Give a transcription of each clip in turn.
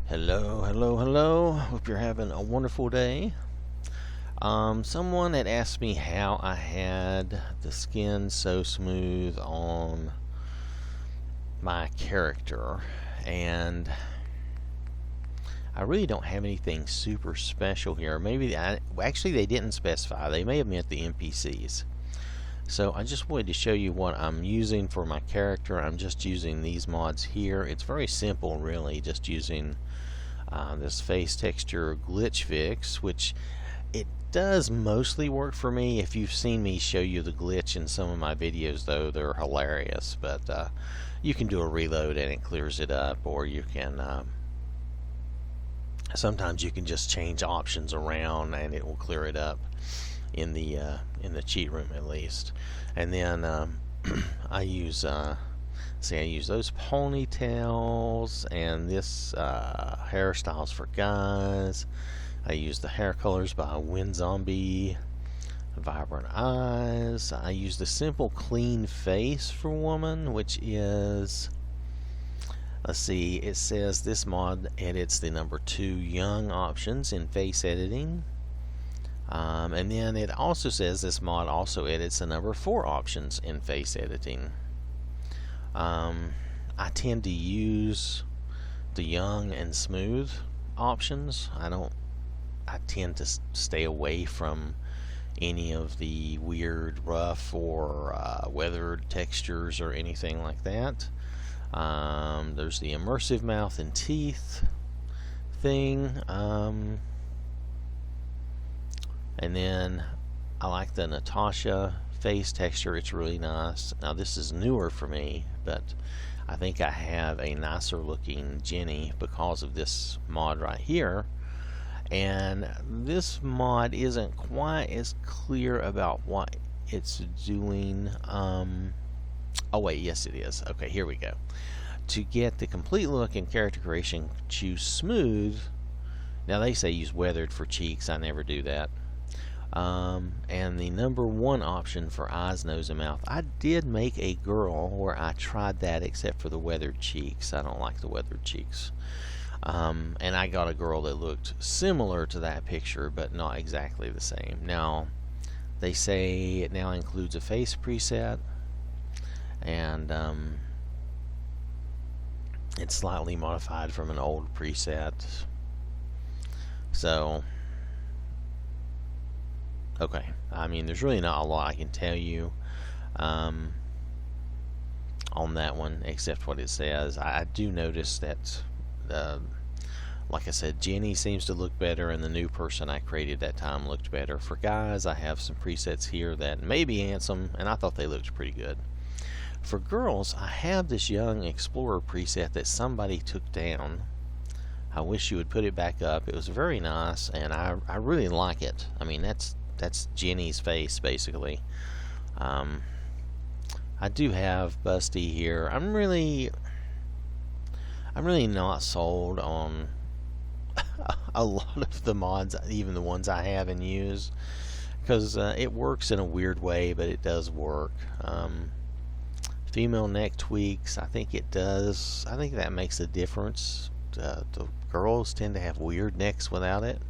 Hello, hello, hello. Hope you're having a wonderful day. Someone had asked me how I had the skin so smooth on my character, and I really don't have anything super special here. Actually, they didn't specify. They may have meant the NPCs. So I just wanted to show you what I'm using for my character. I'm just using these mods here. It's very simple, really, just using this face texture glitch fix, which it does mostly work for me. If you've seen me show you the glitch in some of my videos, though, they're hilarious. But you can do a reload and it clears it up, or you can sometimes you can just change options around and it will clear it up in the cheat room at least. And then I use I use those ponytails and this hairstyles for guys. I use the hair colors by Wind Zombie, vibrant eyes. I use the simple clean face for woman, which is, let's see, it says this mod edits the number 2 young options in face editing. And then it also says this mod also edits the number 4 options in face editing. I tend to use the young and smooth options. I tend to stay away from any of the weird rough or weathered textures or anything like that. There's the immersive mouth and teeth thing. And then I like the Natasha face texture. It's really nice. Now this is newer for me, but I think I have a nicer looking Jenny because of this mod right here. And this mod isn't quite as clear about what it's doing. Oh wait, yes it is. Okay, here we go. To get the complete look in character creation, choose smooth. Now they say use weathered for cheeks. I never do that. And the number 1 option for eyes, nose, and mouth. I did make a girl where I tried that except for the weathered cheeks. I don't like the weathered cheeks. And I got a girl that looked similar to that picture, but not exactly the same. Now, they say it now includes a face preset, and it's slightly modified from an old preset. So, okay, I mean, there's really not a lot I can tell you on that one, except what it says. I do notice that, like I said, Jenny seems to look better, and the new person I created that time looked better. For guys, I have some presets here that may be handsome, and I thought they looked pretty good. For girls, I have this Young Explorer preset that somebody took down. I wish you would put it back up. It was very nice, and I really like it. I mean, that's Jenny's face, basically. I do have Busty here. I'm really not sold on a lot of the mods, even the ones I have and use, because it works in a weird way, but it does work. Female neck tweaks, I think it does. I think that makes a difference. The girls tend to have weird necks without it.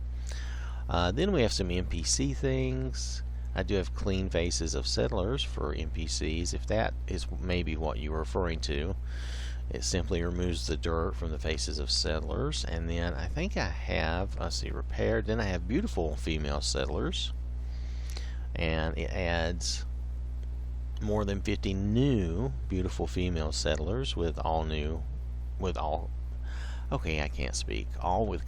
Then we have some NPC things. I do have clean faces of settlers for NPCs, if that is maybe what you were referring to. It simply removes the dirt from the faces of settlers. And then I think I have, let's see, repaired. Then I have beautiful female settlers. And it adds more than 50 new beautiful female settlers with all with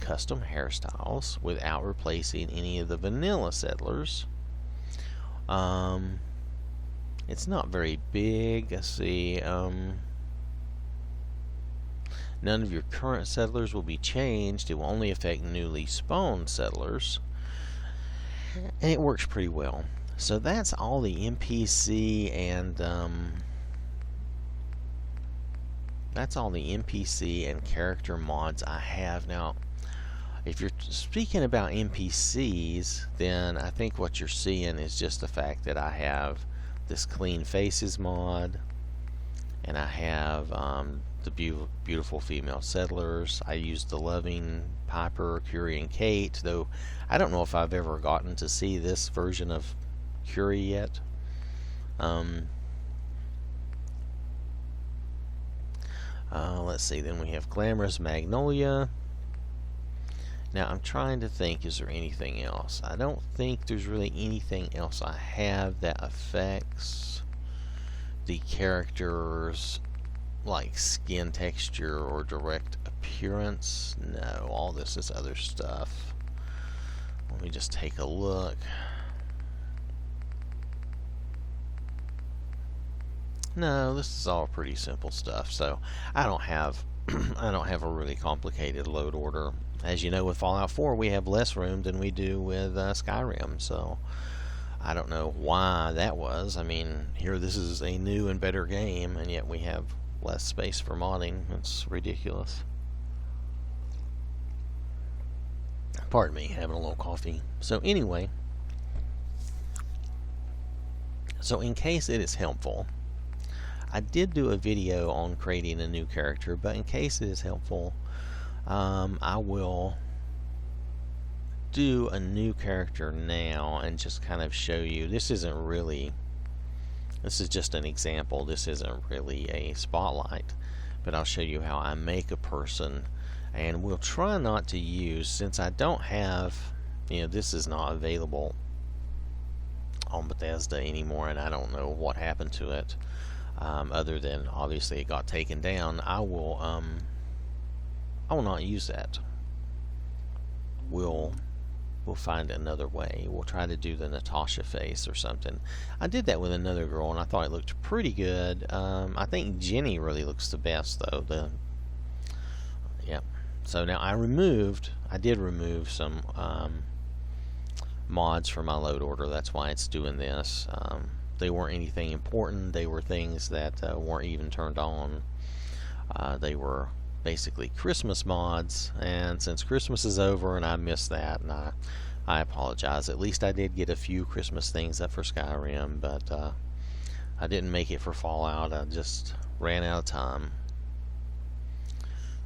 custom hairstyles without replacing any of the vanilla settlers. It's not very big. Let's see. None of your current settlers will be changed. It will only affect newly spawned settlers. And it works pretty well. So that's all the NPC and character mods I have. Now, if you're speaking about NPCs, then I think what you're seeing is just the fact that I have this clean faces mod, and I have the beautiful female settlers. I used the loving Piper, Curie, and Kate, though I don't know if I've ever gotten to see this version of Curie yet. Let's see, then we have Glamorous Magnolia. Now I'm trying to think, is there anything else? I don't think there's really anything else I have that affects the characters, like skin texture or direct appearance. No, all this is other stuff. Let me just take a look. No, this is all pretty simple stuff. So I don't have I don't have a really complicated load order. As you know, with Fallout 4, we have less room than we do with Skyrim. So I don't know why that was. I mean, here this is a new and better game, and yet we have less space for modding. It's ridiculous. Pardon me, having a little coffee. So anyway, so in case it is helpful, I did do a video on creating a new character, but in case it is helpful, I will do a new character now and just kind of show you. This is just an example. This isn't really a spotlight, but I'll show you how I make a person. And we'll try not to use, since I don't have, this is not available on Bethesda anymore, and I don't know what happened to it, other than obviously it got taken down. I will not use that. We'll find another way. We'll try to do the Natasha face or something. I did that with another girl, and I thought it looked pretty good. I think Jenny really looks the best, though. Yep. So now I did remove some mods from my load order. That's why it's doing this. They weren't anything important. They were things that weren't even turned on. They were basically Christmas mods, and since Christmas is over and I missed that, and I apologize. At least I did get a few Christmas things up for Skyrim, but I didn't make it for Fallout. I just ran out of time.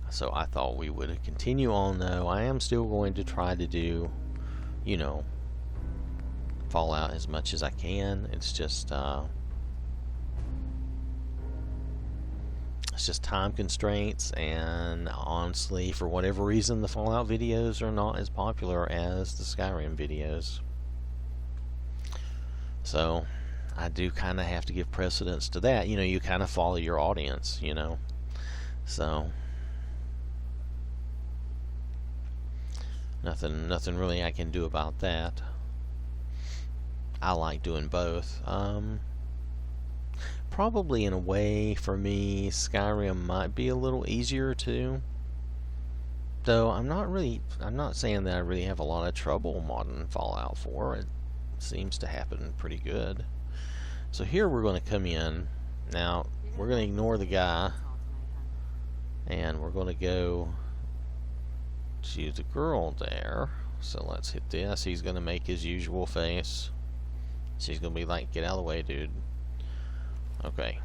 So I thought we would continue on, though. I am still going to try to do, Fallout as much as I can. It's just time constraints, and honestly, for whatever reason, the Fallout videos are not as popular as the Skyrim videos. So I do kind of have to give precedence to that. You kind of follow your audience, So nothing really I can do about that. I like doing both. Probably in a way, for me, Skyrim might be a little easier too. Though I'm not saying that I really have a lot of trouble modding Fallout 4. It seems to happen pretty good. So here we're going to come in. Now we're going to ignore the guy, and we're going to go to the girl there. So let's hit this. He's going to make his usual face. She's going to be like, get out of the way, dude. Okay.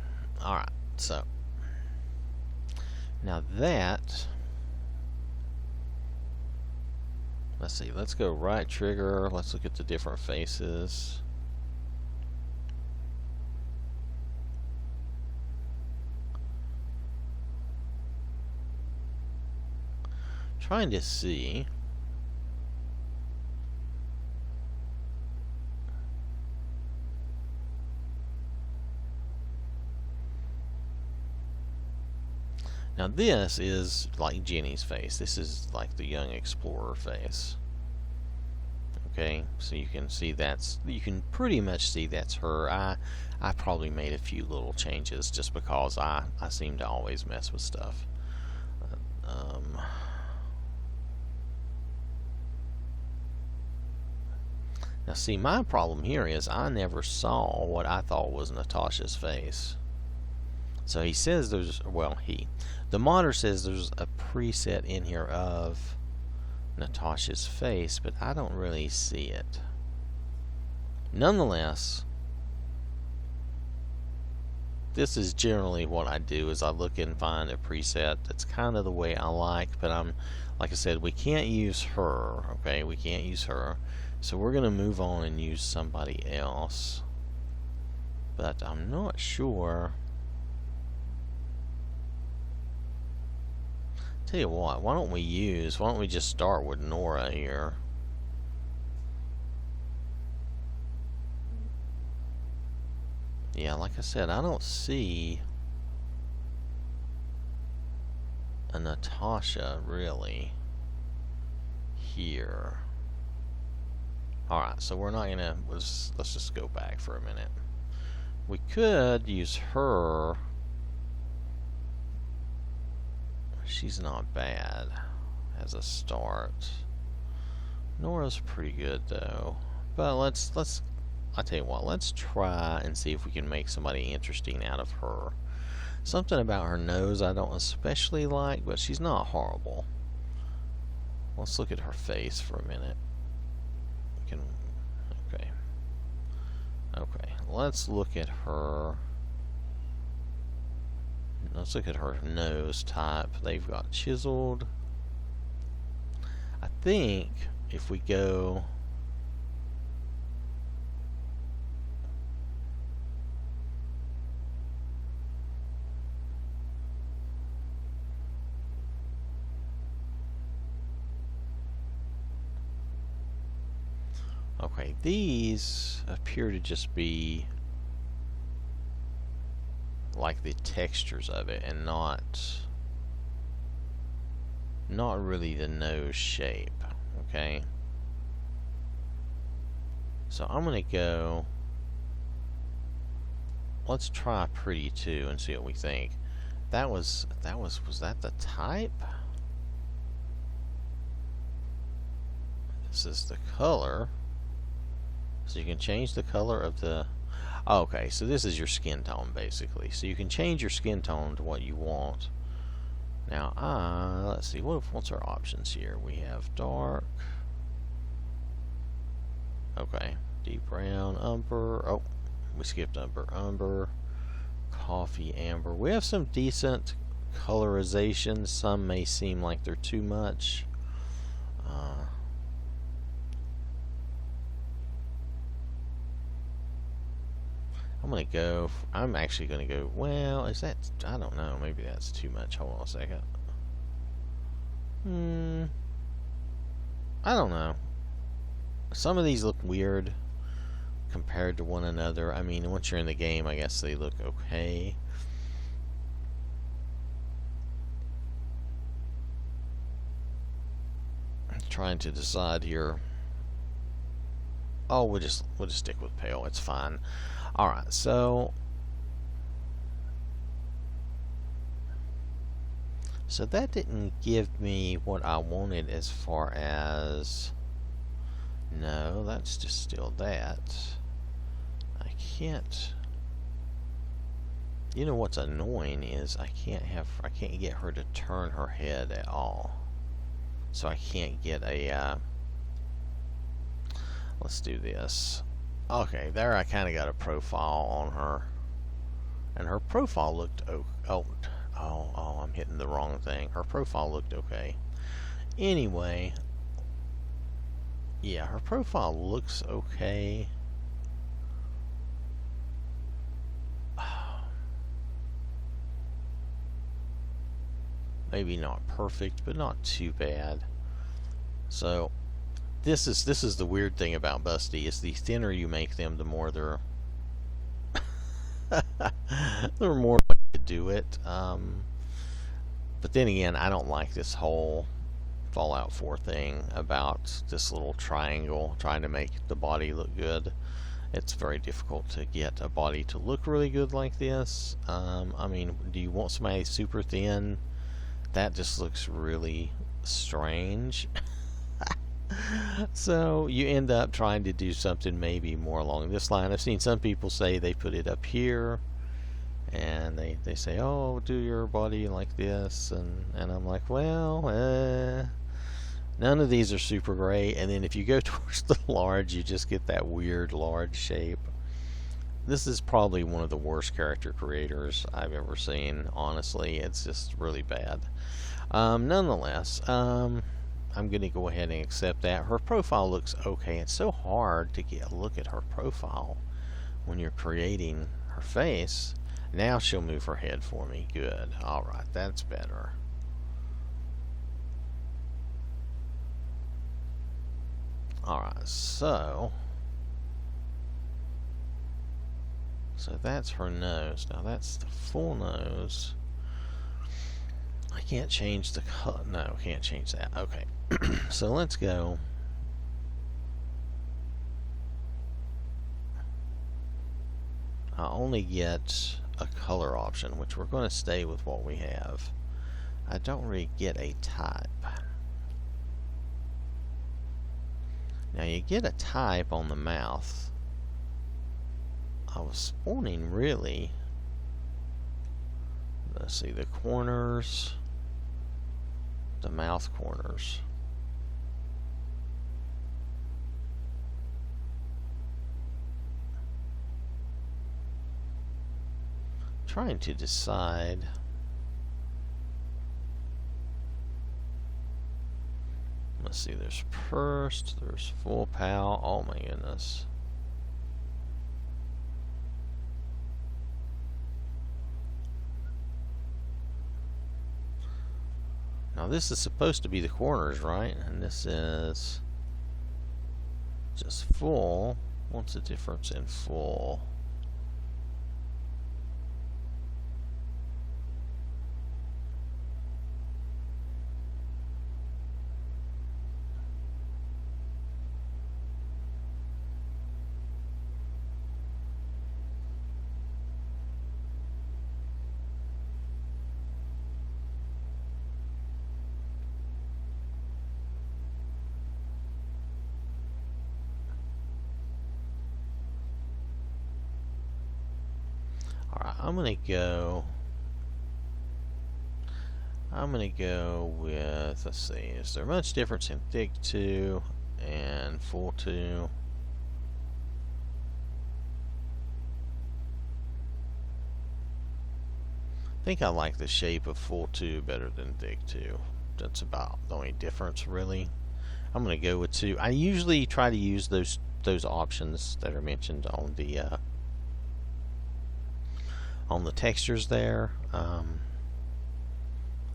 Alright. So now that, let's see. Let's go right trigger. Let's look at the different faces. Trying to see. Now this is like Jenny's face. This is like the young explorer face. Okay, so you can see you can pretty much see that's her. I probably made a few little changes just because I seem to always mess with stuff. Now see, my problem here is I never saw what I thought was Natasha's face. So he says the modder says there's a preset in here of Natasha's face, but I don't really see it. Nonetheless, this is generally what I do, is I look and find a preset that's kind of the way I like, but like I said, we can't use her, okay? We can't use her. So we're going to move on and use somebody else. But I'm not sure. Tell you what, why don't we just start with Nora here? Yeah, like I said, I don't see a Natasha really here. Alright, so we're not gonna, let's just go back for a minute. We could use her. She's not bad as a start. Nora's pretty good though. But I tell you what, let's try and see if we can make somebody interesting out of her. Something about her nose I don't especially like, but she's not horrible. Let's look at her face for a minute. Okay, let's look at her. Let's look at her nose type. They've got chiseled. I think if we go, okay, these appear to just be like the textures of it and not really the nose shape, okay? So I'm gonna go, let's try pretty too and see what we think. Was that the type? This is the color. So you can change the color of the, okay, so this is your skin tone basically. So you can change your skin tone to what you want. Now, let's see, what's our options here? We have dark, okay, deep brown, umber, oh, we skipped umber, coffee, amber. We have some decent colorization. Some may seem like they're too much. I'm actually gonna go, well, is that, I don't know, maybe that's too much. Hold on a second. I don't know. Some of these look weird compared to one another. I mean, once you're in the game, I guess they look okay. I'm trying to decide here. Oh, we'll just stick with pale. It's fine. All right, so that didn't give me what I wanted as far as, no, that's just still that. I can't, you know what's annoying is I can't get her to turn her head at all. So I can't get a, let's do this. Okay, there I kind of got a profile on her. And her profile looked, oh, I'm hitting the wrong thing. Her profile looked okay. Anyway, yeah, her profile looks okay. Maybe not perfect, but not too bad. So this is the weird thing about Busty, is the thinner you make them, the more they're they're more likely to do it. But then again, I don't like this whole Fallout 4 thing about this little triangle trying to make the body look good. It's very difficult to get a body to look really good like this. I mean, do you want somebody super thin? That just looks really strange. So you end up trying to do something maybe more along this line. I've seen some people say they put it up here, and they say, oh, do your body like this, and I'm like, well, none of these are super great. And then if you go towards the large, you just get that weird large shape. this is probably one of the worst character creators I've ever seen. Honestly, it's just really bad. Nonetheless, I'm going to go ahead and accept that. Her profile looks okay. It's so hard to get a look at her profile when you're creating her face. Now she'll move her head for me. Good. Alright, that's better. Alright, so that's her nose. Now that's the full nose. I can't change the color. No, can't change that. Okay. So let's go. I only get a color option, which we're going to stay with what we have. I don't really get a type. Now you get a type on the mouth. I was wanting really, let's see, the corners, the mouth corners. Trying to decide. Let's see, there's pursed, there's full pow. Oh my goodness. Now this is supposed to be the corners, right? And this is just full. What's the difference in full? I'm gonna go with, let's see, is there much difference in thick 2 and full 2? I think I like the shape of full 2 better than thick 2. That's about the only difference, really. I'm gonna go with 2. I usually try to use those options that are mentioned on the textures there.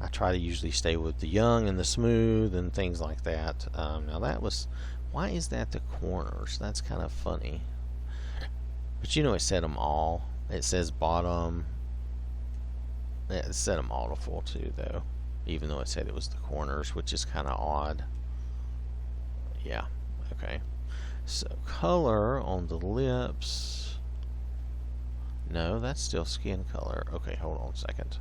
I try to usually stay with the young and the smooth and things like that. Now that was, why is that the corners? That's kind of funny. But you know, it said them all. It says bottom. It set them all to full 2 though, even though it said it was the corners, which is kind of odd. Yeah, okay. So color on the lips. No, that's still skin color. Okay, hold on a second.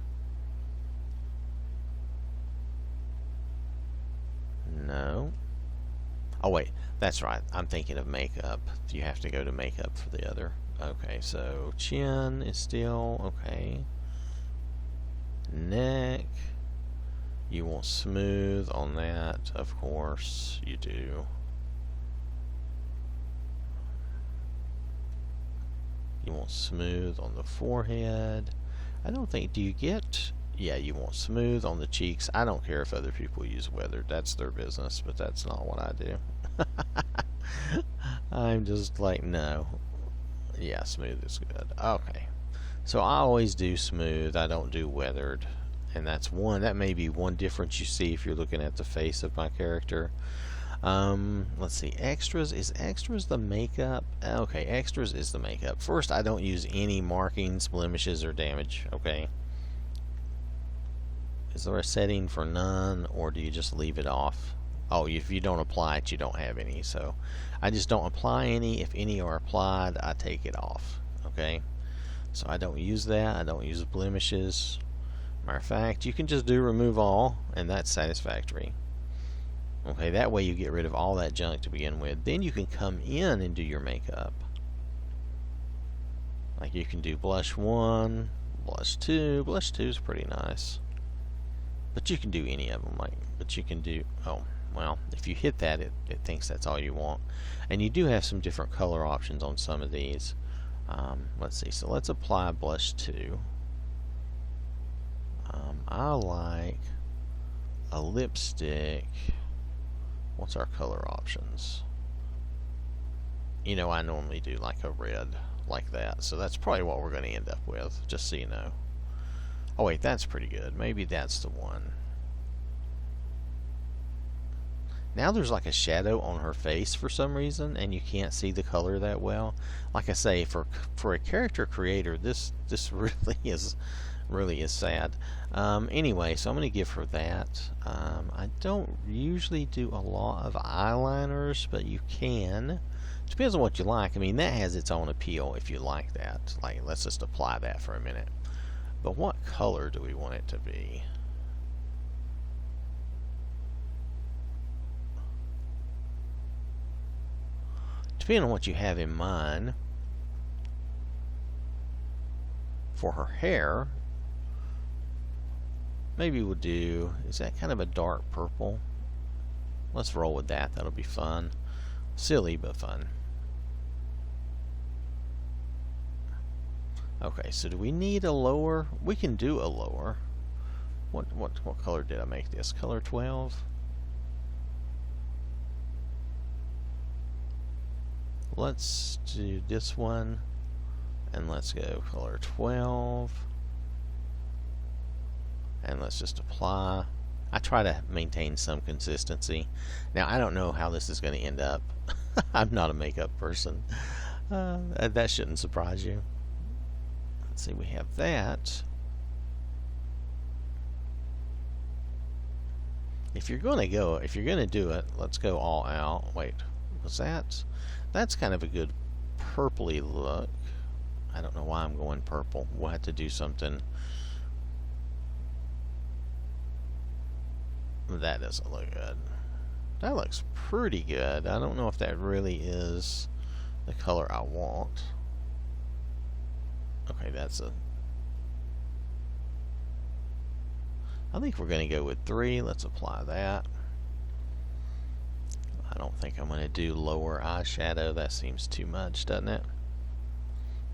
No. Oh wait, that's right. I'm thinking of makeup. You have to go to makeup for the other. Okay, so chin is still okay. Neck. You want smooth on that, of course you do. You want smooth on the forehead. I don't think, do you get, yeah, you want smooth on the cheeks. I don't care if other people use weathered. That's their business, but that's not what I do. I'm just like, no. Yeah, smooth is good. Okay. So I always do smooth. I don't do weathered. And that may be one difference you see if you're looking at the face of my character. Let's see, extras. Is extras the makeup? Okay, extras is the makeup. First, I don't use any markings, blemishes, or damage, okay? Is there a setting for none, or do you just leave it off? Oh, if you don't apply it, you don't have any, so I just don't apply any. If any are applied, I take it off, okay? So I don't use that. I don't use blemishes. Matter of fact, you can just do remove all, and that's satisfactory. Okay, that way you get rid of all that junk to begin with. Then you can come in and do your makeup. Like you can do blush 1, blush 2. Blush 2 is pretty nice. But you can do any of them. But you can do, oh, well, if you hit that, it thinks that's all you want. And you do have some different color options on some of these. Let's see, so let's apply blush 2. I like a lipstick. What's our color options? You know, I normally do like a red like that, so that's probably what we're going to end up with, just so you know. Oh wait, that's pretty good. Maybe that's the one. Now there's like a shadow on her face for some reason, and you can't see the color that well. Like I say, for a character creator, this really is sad. Anyway, so I'm going to give her that. I don't usually do a lot of eyeliners, but you can. Depends on what you like. I mean, that has its own appeal if you like that. Like, let's just apply that for a minute. But what color do we want it to be? Depending on what you have in mind. For her hair, maybe we'll do, is that kind of a dark purple? Let's roll with that. That'll be fun. Silly, but fun. Okay, so do we need a lower? We can do a lower. What color did I make this? Color 12? Let's do this one, and let's go color 12. And let's just apply. I try to maintain some consistency. Now, I don't know how this is going to end up. I'm not a makeup person. That shouldn't surprise you. Let's see, we have that. If you're going to do it, let's go all out. Wait, was that? That's kind of a good purpley look. I don't know why I'm going purple. We'll have to do something. That doesn't look good. That looks pretty good. I don't know if that really is the color I want. Okay, I think we're going to go with 3. Let's apply that. I don't think I'm going to do lower eyeshadow. That seems too much, doesn't it?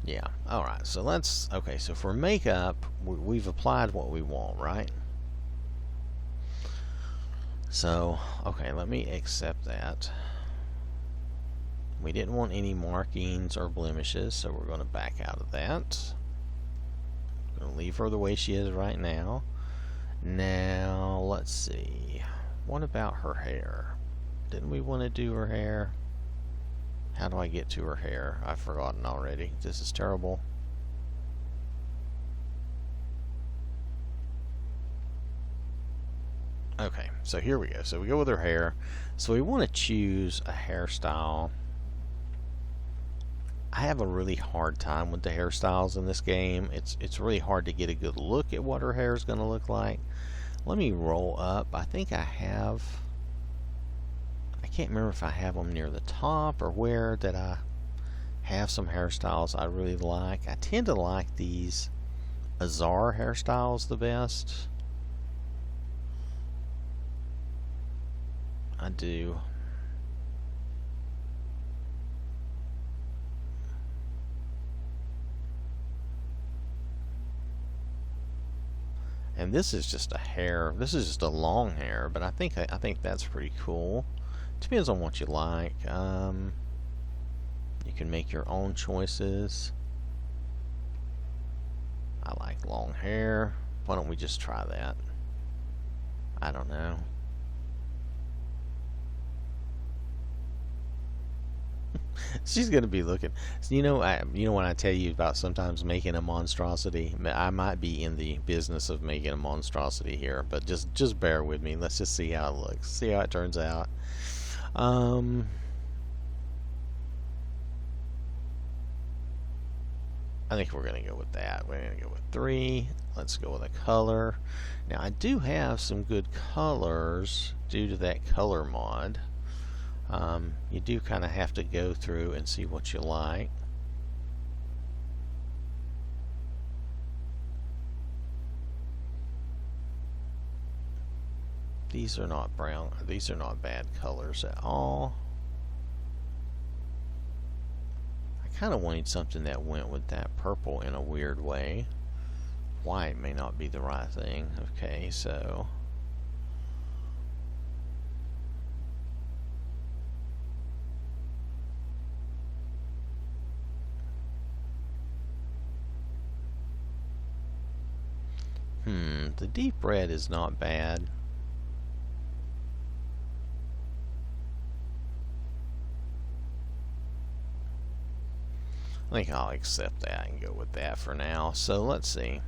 Yeah. Alright, so okay, so for makeup, we've applied what we want, right? So, okay, let me accept that. We didn't want any markings or blemishes, so we're going to back out of that. I'm going to leave her the way she is right now. Now, let's see. What about her hair? Didn't we want to do her hair? How do I get to her hair? I've forgotten already. This is terrible. Okay, so here we go. So we go with her hair. So we want to choose a hairstyle. I have a really hard time with the hairstyles in this game. It's really hard to get a good look at what her hair is going to look like. Let me roll up. I think I can't remember if I have them near the top or where, that I have some hairstyles I really like. I tend to like these Azar hairstyles the best. I do. And this is just a hair. This is just a long hair, but I think that's pretty cool. Depends on what you like. You can make your own choices. I like long hair. Why don't we just try that? I don't know. She's gonna be looking. You know when I tell you about sometimes making a monstrosity, I might be in the business of making a monstrosity here, but just bear with me. Let's just see how it looks. See how it turns out. I think we're gonna go with that. We're gonna go with 3. Let's go with a color. Now I do have some good colors due to that color mod. You do kind of have to go through and see what you like. These are not brown. These are not bad colors at all. I kind of wanted something that went with that purple in a weird way. White may not be the right thing. Okay, so the deep red is not bad. I think I'll accept that and go with that for now. So let's see.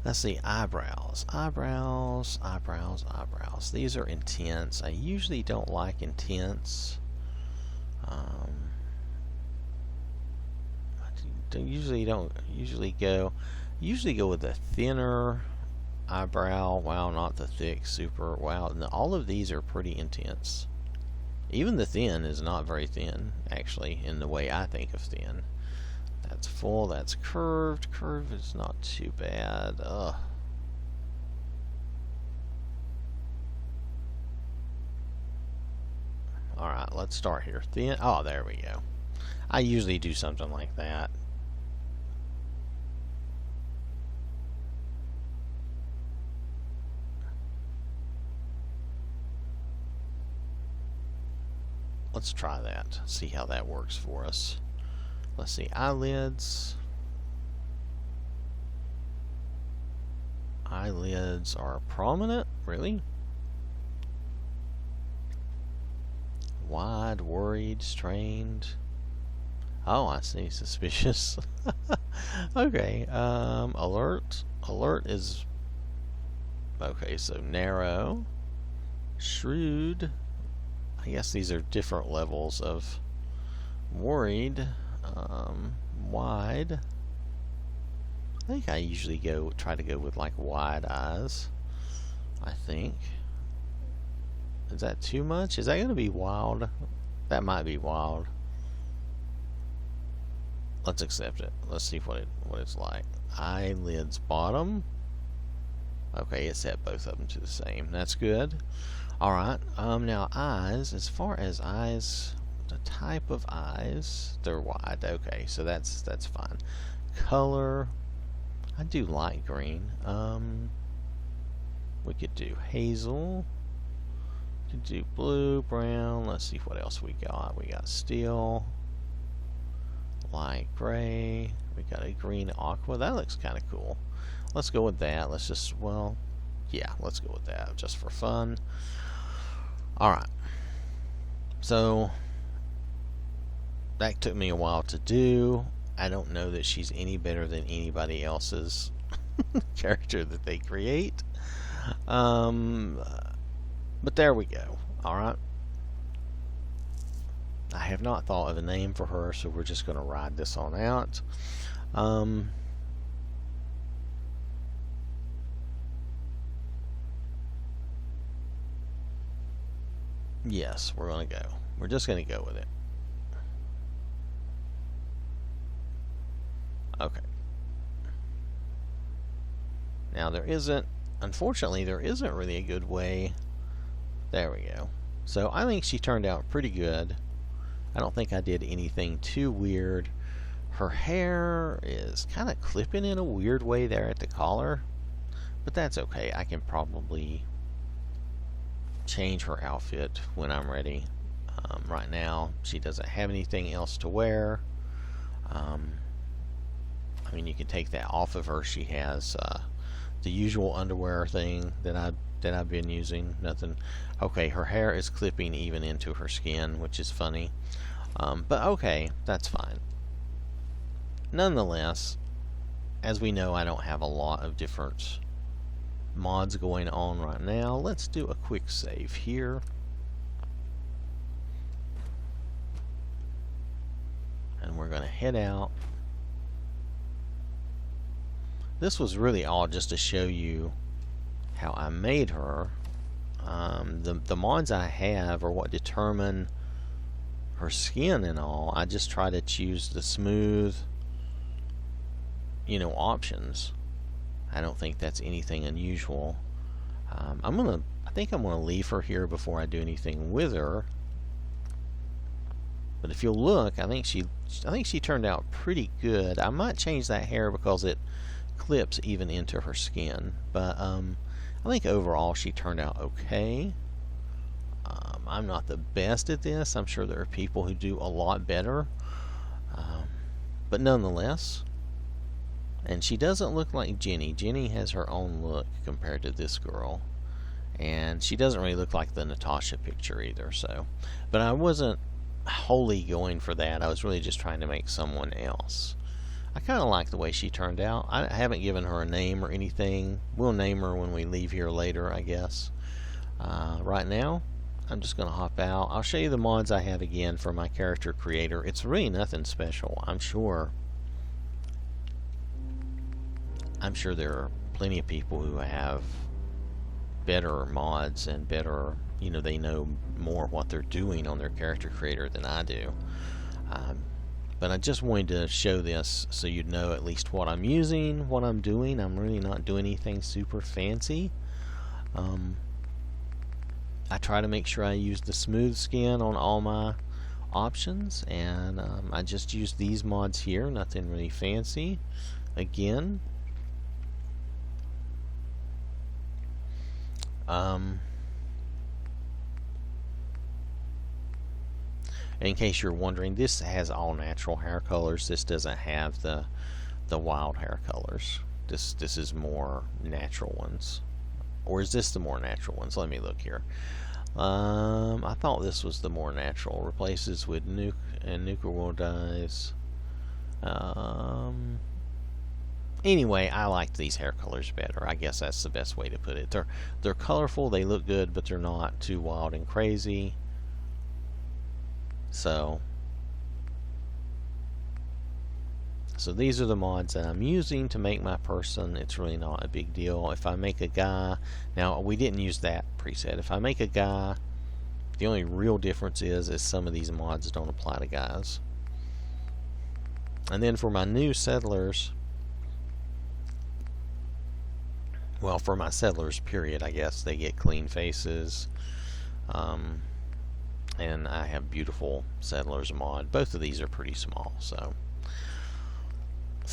Let's see, eyebrows. Eyebrows, eyebrows, eyebrows. These are intense. I usually don't like intense. I usually don't go with a thinner eyebrow. Wow, not the thick, super. Wow, all of these are pretty intense. Even the thin is not very thin, actually, in the way I think of thin. That's full, that's curved. Curved is not too bad. Ugh. Alright, let's start here. Thin. Oh, there we go. I usually do something like that. Let's try that. See how that works for us. Let's see, eyelids. Eyelids are prominent, really? Wide, worried, strained. Oh, I see, suspicious. Okay, alert. Alert is, okay, so narrow, shrewd. I guess these are different levels of worried. Wide. I think I usually try to go with like wide eyes. I think. Is that too much? Is that going to be wild? That might be wild. Let's accept it. Let's see what it's like. Eyelids bottom. Okay, it set both of them to the same. That's good. Alright, now eyes, as far as eyes, the type of eyes, they're wide. Okay, so that's fine. Color, I do light green. We could do hazel. We could do blue, brown. Let's see what else we got. We got steel, light gray. We got a green aqua. That looks kind of cool. Let's go with that. Let's just, well, yeah, let's go with that just for fun. Alright, so that took me a while to do. I don't know that she's any better than anybody else's character that they create. But there we go. Alright. I have not thought of a name for her, so we're just going to ride this on out. Yes, we're going to go. We're just going to go with it. Okay. Now unfortunately, there isn't really a good way. There we go. So I think she turned out pretty good. I don't think I did anything too weird. Her hair is kind of clipping in a weird way there at the collar, but that's okay. I can probably change her outfit when I'm ready. Right now she doesn't have anything else to wear. I mean, you can take that off of her. She has the usual underwear thing that I've been using. Nothing. Okay, her hair is clipping even into her skin, which is funny, but okay, that's fine. Nonetheless, as we know, I don't have a lot of different mods going on right now. Let's do a quick save here, and we're going to head out. This was really all just to show you how I made her. The mods I have are what determine her skin and all. I just try to choose the smooth, options. I don't think that's anything unusual. I think I'm gonna leave her here before I do anything with her. But if you'll look, I think she turned out pretty good. I might change that hair because it clips even into her skin. But I think overall she turned out okay. I'm not the best at this. I'm sure there are people who do a lot better. But nonetheless, and she doesn't look like Jenny. Jenny has her own look compared to this girl. And she doesn't really look like the Natasha picture either. So, but I wasn't wholly going for that. I was really just trying to make someone else. I kind of like the way she turned out. I haven't given her a name or anything. We'll name her when we leave here later, I guess. Right now, I'm just going to hop out. I'll show you the mods I have again for my character creator. It's really nothing special. I'm sure there are plenty of people who have better mods and better, they know more what they're doing on their character creator than I do. But I just wanted to show this so you'd know at least what I'm using, what I'm doing. I'm really not doing anything super fancy. I try to make sure I use the smooth skin on all my options, and I just use these mods here, nothing really fancy. Again, in case you're wondering, this has all natural hair colors. This doesn't have the wild hair colors. This is more natural ones. Or is this the more natural ones? Let me look here. I thought this was the more natural. Replaces with nuke and nuclear dyes. Anyway, I like these hair colors better. I guess that's the best way to put it. They're colorful, they look good, but they're not too wild and crazy. So these are the mods that I'm using to make my person. It's really not a big deal. If I make a guy, now we didn't use that preset. If I make a guy, the only real difference is some of these mods don't apply to guys. And then for my new settlers, well, for my settlers period, I guess, they get clean faces. And I have beautiful settlers mod. Both of these are pretty small, so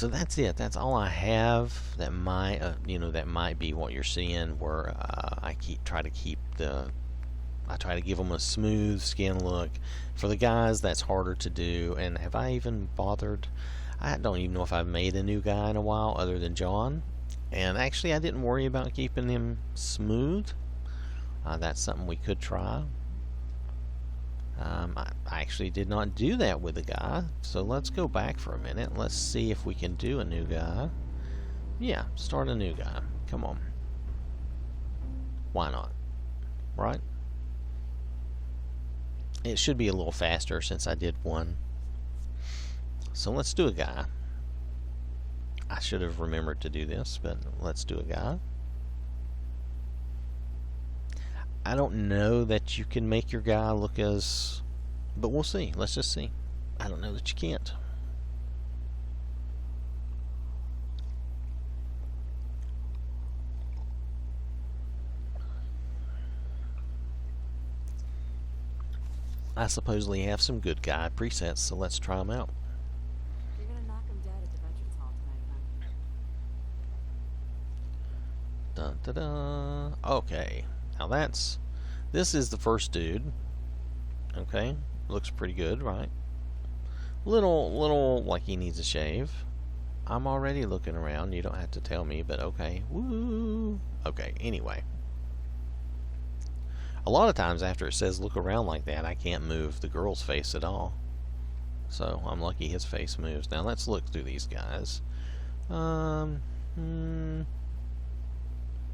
that's it. That's all I have. That might that might be what you're seeing, where I try to give them a smooth skin look. For the guys, that's harder to do. And have I even bothered? I don't even know if I've made a new guy in a while other than John. And actually, I didn't worry about keeping him smooth. That's something we could try. I actually did not do that with the guy, so let's go back for a minute. Let's see if we can do a new guy. Yeah, start a new guy. Come on. Why not? Right? It should be a little faster since I did one. So let's do a guy. I should have remembered to do this, but let's do a guy. I don't know that you can make your guy look as... But we'll see. Let's just see. I don't know that you can't. I supposedly have some good guy presets, so let's try them out. You're gonna knock him dead at the Veterans Hall tonight, huh? Dun, da, da. Okay. Now this is the first dude. Okay, looks pretty good, right? Little like he needs a shave. I'm already looking around. You don't have to tell me, but okay. Woo. Okay. Anyway, a lot of times after it says look around like that, I can't move the girl's face at all. So I'm lucky his face moves. Now let's look through these guys. No.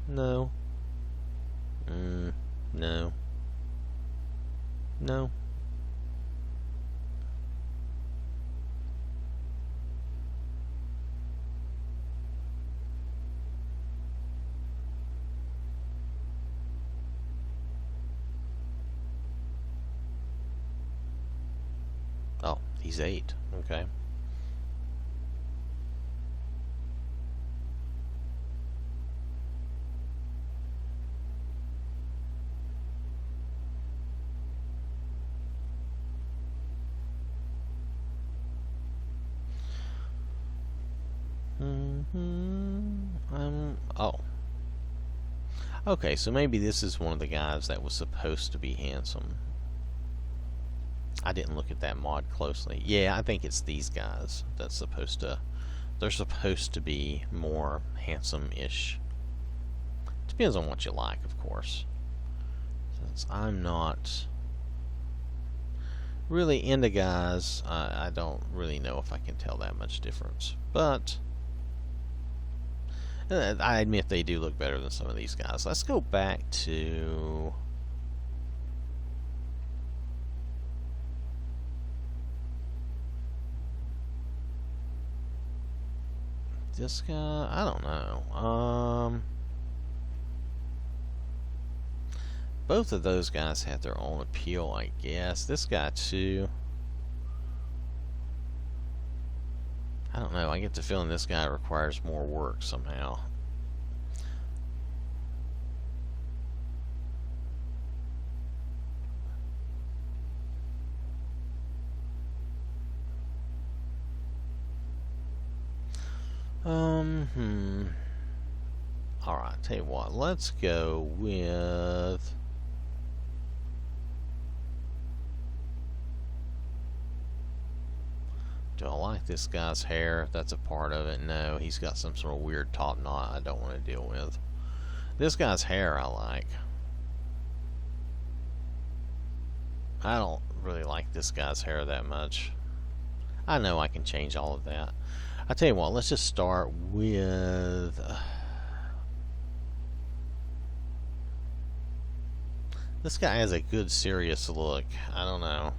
No. No. Oh, he's 8. Okay. Oh. Okay, so maybe this is one of the guys that was supposed to be handsome. I didn't look at that mod closely. Yeah, I think it's these guys that's supposed to... They're supposed to be more handsome-ish. Depends on what you like, of course. Since I'm not really into guys, I don't really know if I can tell that much difference. But I admit they do look better than some of these guys. Let's go back to... this guy, I don't know. Both of those guys have their own appeal, I guess. This guy too. I don't know. I get the feeling this guy requires more work somehow. Alright, tell you what, let's go with... Do I like this guy's hair? That's a part of it. No, he's got some sort of weird top knot I don't want to deal with. This guy's hair I like. I don't really like this guy's hair that much. I know I can change all of that. I tell you what, let's just start with... this guy has a good serious look. I don't know.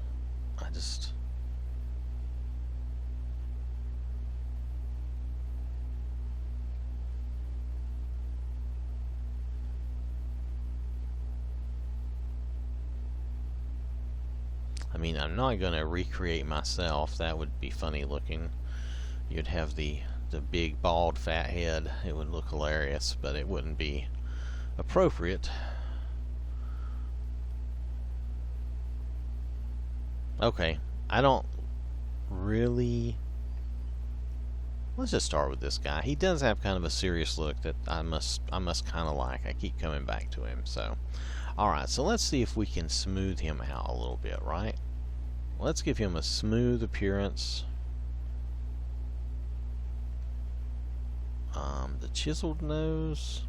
I mean, I'm not going to recreate myself. That would be funny looking. You'd have the big, bald, fat head. It would look hilarious, but it wouldn't be appropriate. Okay, I don't really... Let's just start with this guy. He does have kind of a serious look that I must kind of like. I keep coming back to him, so... Alright, so let's see if we can smooth him out a little bit, right? Let's give him a smooth appearance. The chiseled nose.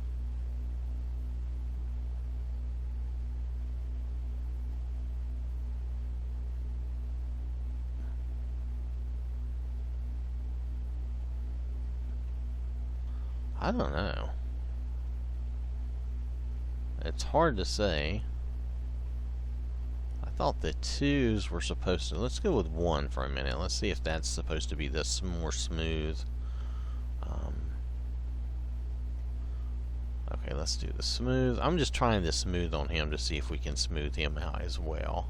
I don't know. It's hard to say. I thought the twos were supposed to... Let's go with one for a minute. Let's see if that's supposed to be this more smooth. Okay, let's do the smooth. I'm just trying the smooth on him to see if we can smooth him out as well.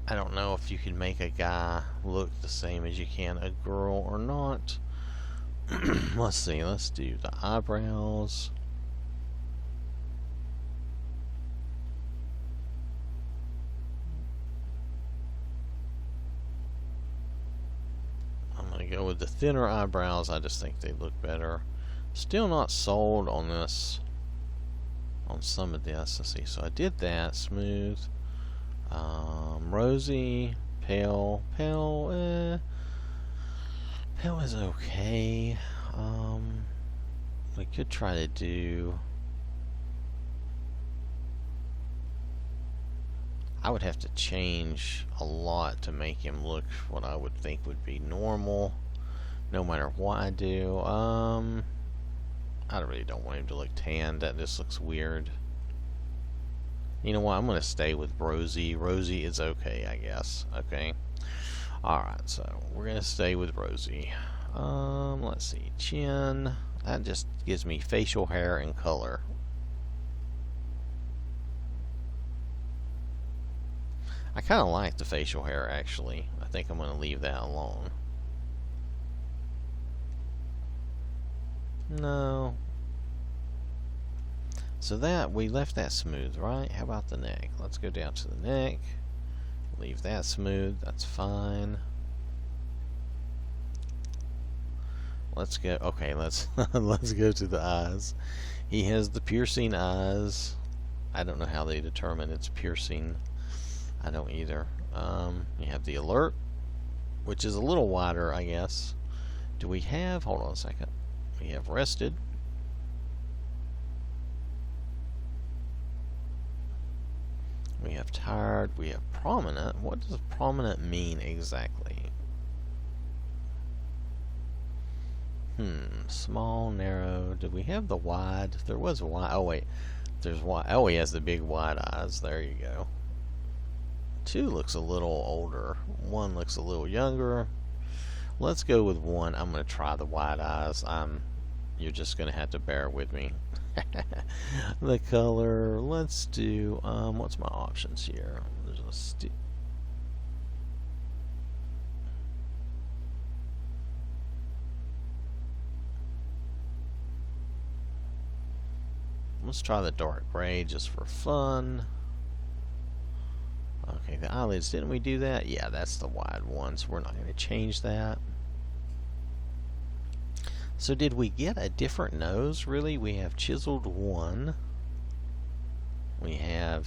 I don't know if you can make a guy look the same as you can a girl or not. Let's see. Let's do the eyebrows. I'm going to go with the thinner eyebrows. I just think they look better. Still not sold on this, on some of this. Let's see. So I did that. Smooth. Rosy. Pale. Pale is okay. We could try to do... I would have to change a lot to make him look what I would think would be normal, no matter what I do. I really don't want him to look tan. That just looks weird. You know what? I'm going to stay with Rosy. Rosy is okay, I guess. Okay. Alright, so we're going to stay with Rosy. Let's see. Chin. That just gives me facial hair and color. I kind of like the facial hair, actually. I think I'm going to leave that alone. No. So that, we left that smooth, right? How about the neck? Let's go down to the neck. Leave that smooth. That's fine. let's go. Okay, let's let's go to the eyes. He has the piercing eyes. I don't know how they determine it's piercing. I don't either. You have the alert, which is a little wider, I guess. Do we have? Hold on a second. We have rested. We have tired. We have prominent. What does prominent mean exactly? Small, narrow. Did we have the wide? There was wide. Oh wait, there's wide. Oh, he has the big wide eyes. There you go. 2 looks a little older. 1 looks a little younger. Let's go with 1. I'm gonna try the wide eyes. You're just gonna have to bear with me. The color. Let's do. What's my options here? There's a Let's try the dark gray just for fun. Okay, the eyelids, didn't we do that? Yeah, that's the wide one, so we're not going to change that. So did we get a different nose, really? We have chiseled 1. We have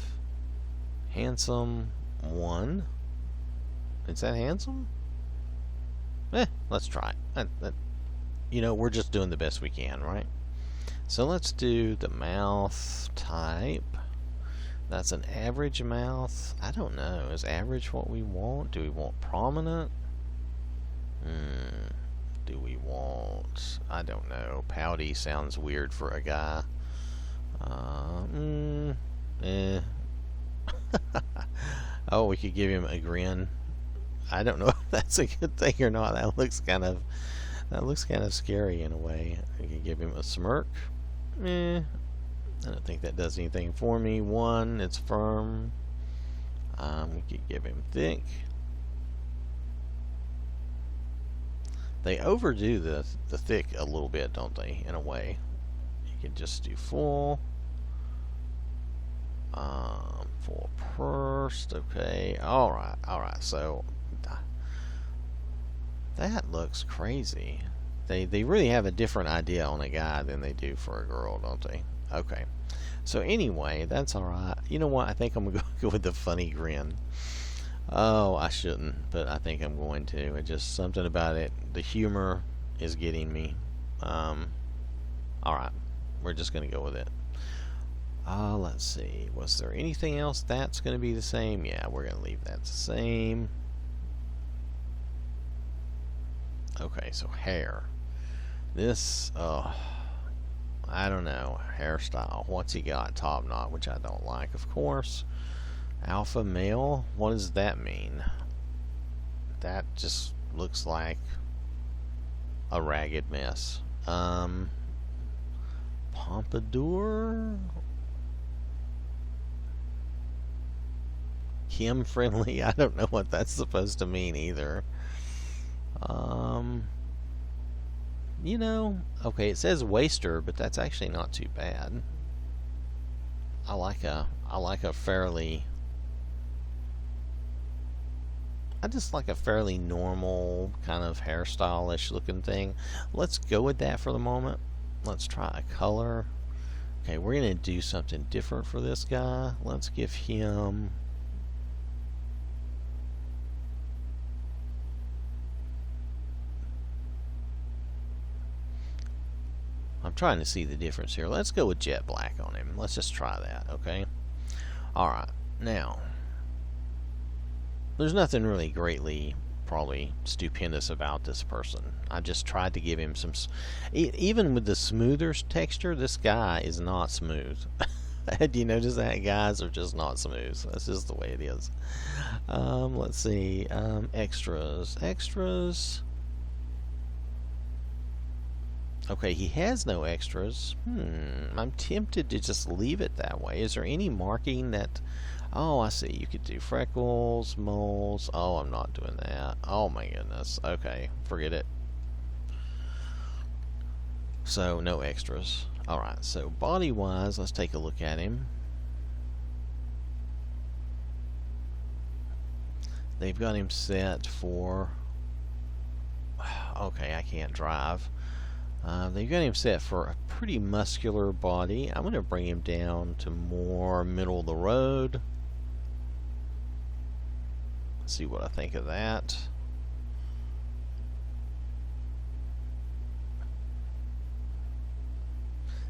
handsome 1. Is that handsome? Let's try it. You know, we're just doing the best we can, right? So let's do the mouth type. That's an average mouth. I don't know. Is average what we want? Do we want prominent? Do we want... I don't know. Pouty sounds weird for a guy. Oh, we could give him a grin. I don't know if that's a good thing or not. That looks kind of scary in a way. We could give him a smirk. I don't think that does anything for me. 1, it's firm. We could give him thick. They overdo the thick a little bit, don't they, in a way. You could just do full. Full pursed, okay. Alright, so that looks crazy. They really have a different idea on a guy than they do for a girl, don't they? Okay. So anyway, that's alright. You know what? I think I'm going to go with the funny grin. Oh, I shouldn't, but I think I'm going to. It's just something about it. The humor is getting me. Alright. We're just going to go with it. Let's see. Was there anything else that's going to be the same? Yeah, we're going to leave that the same. Okay, so hair. This, I don't know, hairstyle. What's he got? Top knot, which I don't like, of course. Alpha male? What does that mean? That just looks like a ragged mess. Pompadour? Kim friendly? I don't know what that's supposed to mean either. You know, okay, it says waster, but that's actually not too bad. I like a fairly, I just like a fairly normal kind of hairstyle-ish looking thing. Let's go with that for the moment. Let's try a color. Okay, we're gonna do something different for this guy. Let's give him, I'm trying to see the difference here. Let's go with jet black on him. Let's just try that, okay? Alright, now, there's nothing really greatly, probably, stupendous about this person. I just tried to give him some... Even with the smoother texture, this guy is not smooth. Do you notice that? Guys are just not smooth. That's just the way it is. Let's see. Extras. Extras... Okay, he has no extras. I'm tempted to just leave it that way. Is there any marking that... Oh, I see. You could do freckles, moles. Oh, I'm not doing that. Oh, my goodness. Okay, forget it. So, no extras. Alright, so body-wise, let's take a look at him. They've got him set for... Okay, I can't drive. They've got him set for a pretty muscular body. I'm going to bring him down to more middle of the road. Let's see what I think of that.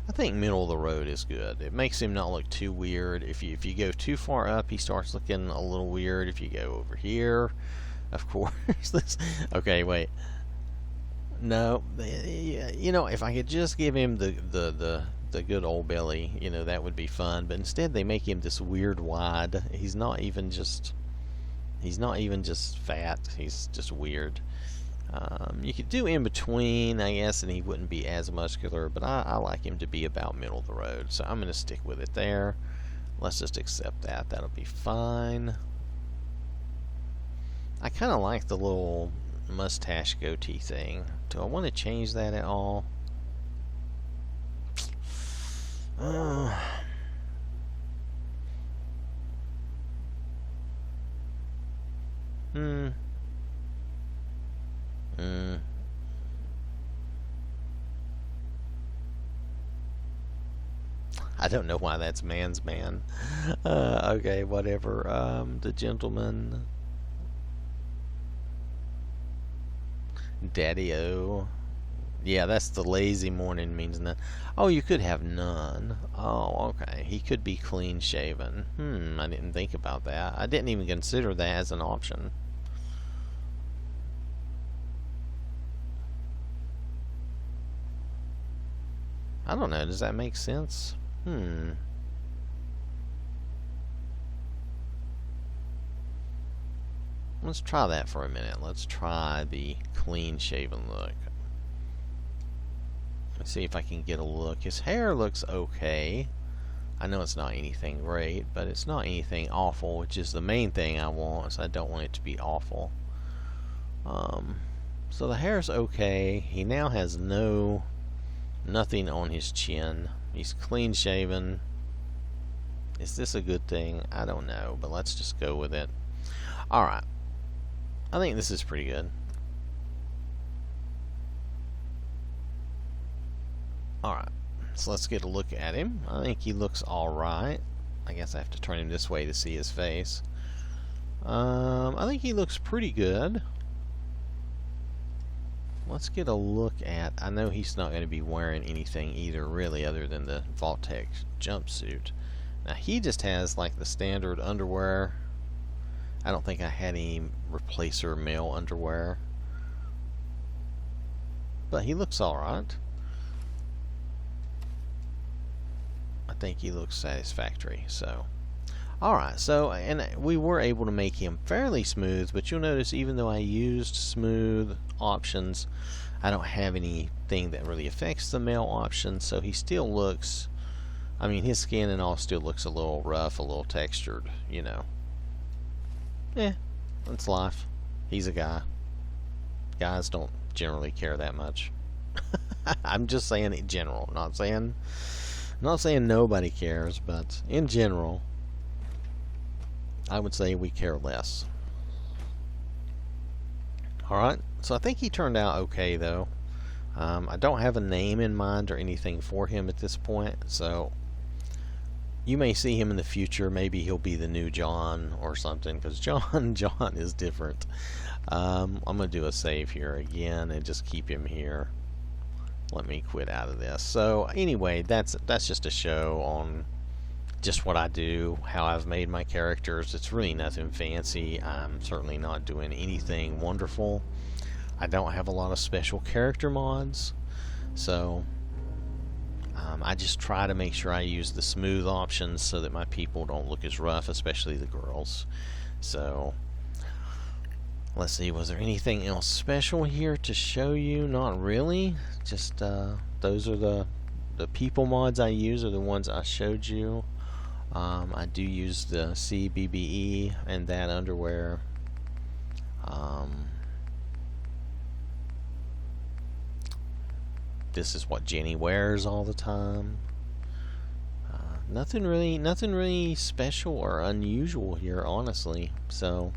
I think middle of the road is good. It makes him not look too weird. If you go too far up, he starts looking a little weird. If you go over here, of course. Okay, wait. No, you know, if I could just give him the good old belly, you know, that would be fun. But instead, they make him this weird wide. He's not even just fat. He's just weird. You could do in between, I guess, and he wouldn't be as muscular, but I like him to be about middle of the road, so I'm going to stick with it there. Let's just accept that. That'll be fine. I kind of like the little mustache goatee thing. Do I want to change that at all? I don't know why that's man's man. Okay, whatever. The gentleman. Daddy-o. Yeah, that's the lazy morning means none. Oh, you could have none. Oh, okay. He could be clean shaven. I didn't think about that. I didn't even consider that as an option. I don't know. Does that make sense? Let's try that for a minute. Let's try the clean shaven look. Let's see if I can get a look. His hair looks okay. I know it's not anything great, but it's not anything awful, which is the main thing I want, so I don't want it to be awful. So the hair's okay. He now has nothing on his chin. He's clean shaven. Is this a good thing? I don't know, but let's just go with it. Alright. I think this is pretty good. Alright. So let's get a look at him. I think he looks alright. I guess I have to turn him this way to see his face. I think he looks pretty good. Let's get a look at... I know he's not going to be wearing anything either, really, other than the Vault-Tec jumpsuit. Now, he just has, like, the standard underwear. I don't think I had any replacer male underwear. But he looks alright. I think he looks satisfactory, so... Alright, so, and we were able to make him fairly smooth, but you'll notice even though I used smooth options, I don't have anything that really affects the male option, so he still looks, I mean, his skin and all still looks a little rough, a little textured, you know. That's life. He's a guy. Guys don't generally care that much. I'm just saying in general, not saying nobody cares, but in general, I would say we care less. Alright, so I think he turned out okay though. I don't have a name in mind or anything for him at this point, so you may see him in the future. Maybe he'll be the new John or something, because John is different. I'm going to do a save here again and just keep him here. Let me quit out of this. So anyway, that's just a show on just what I do, how I've made my characters. It's really nothing fancy. I'm certainly not doing anything wonderful. I don't have a lot of special character mods, so I just try to make sure I use the smooth options so that my people don't look as rough, especially the girls. So let's see, was there anything else special here to show you? Not really. Just those are the people mods I use, are the ones I showed you. I do use the CBBE and that underwear. This is what Jenny wears all the time. Nothing really special or unusual here, honestly. So,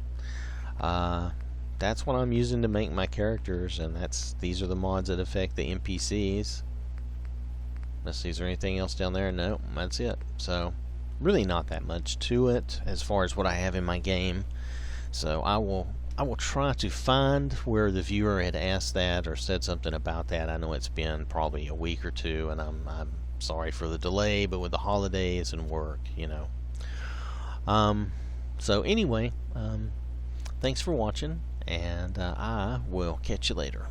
that's what I'm using to make my characters, and these are the mods that affect the NPCs. Let's see, is there anything else down there? No, that's it. So really not that much to it as far as what I have in my game. So I will try to find where the viewer had asked that or said something about that. I know it's been probably a week or two, and I'm sorry for the delay, but with the holidays and work, So anyway, thanks for watching, and I will catch you later.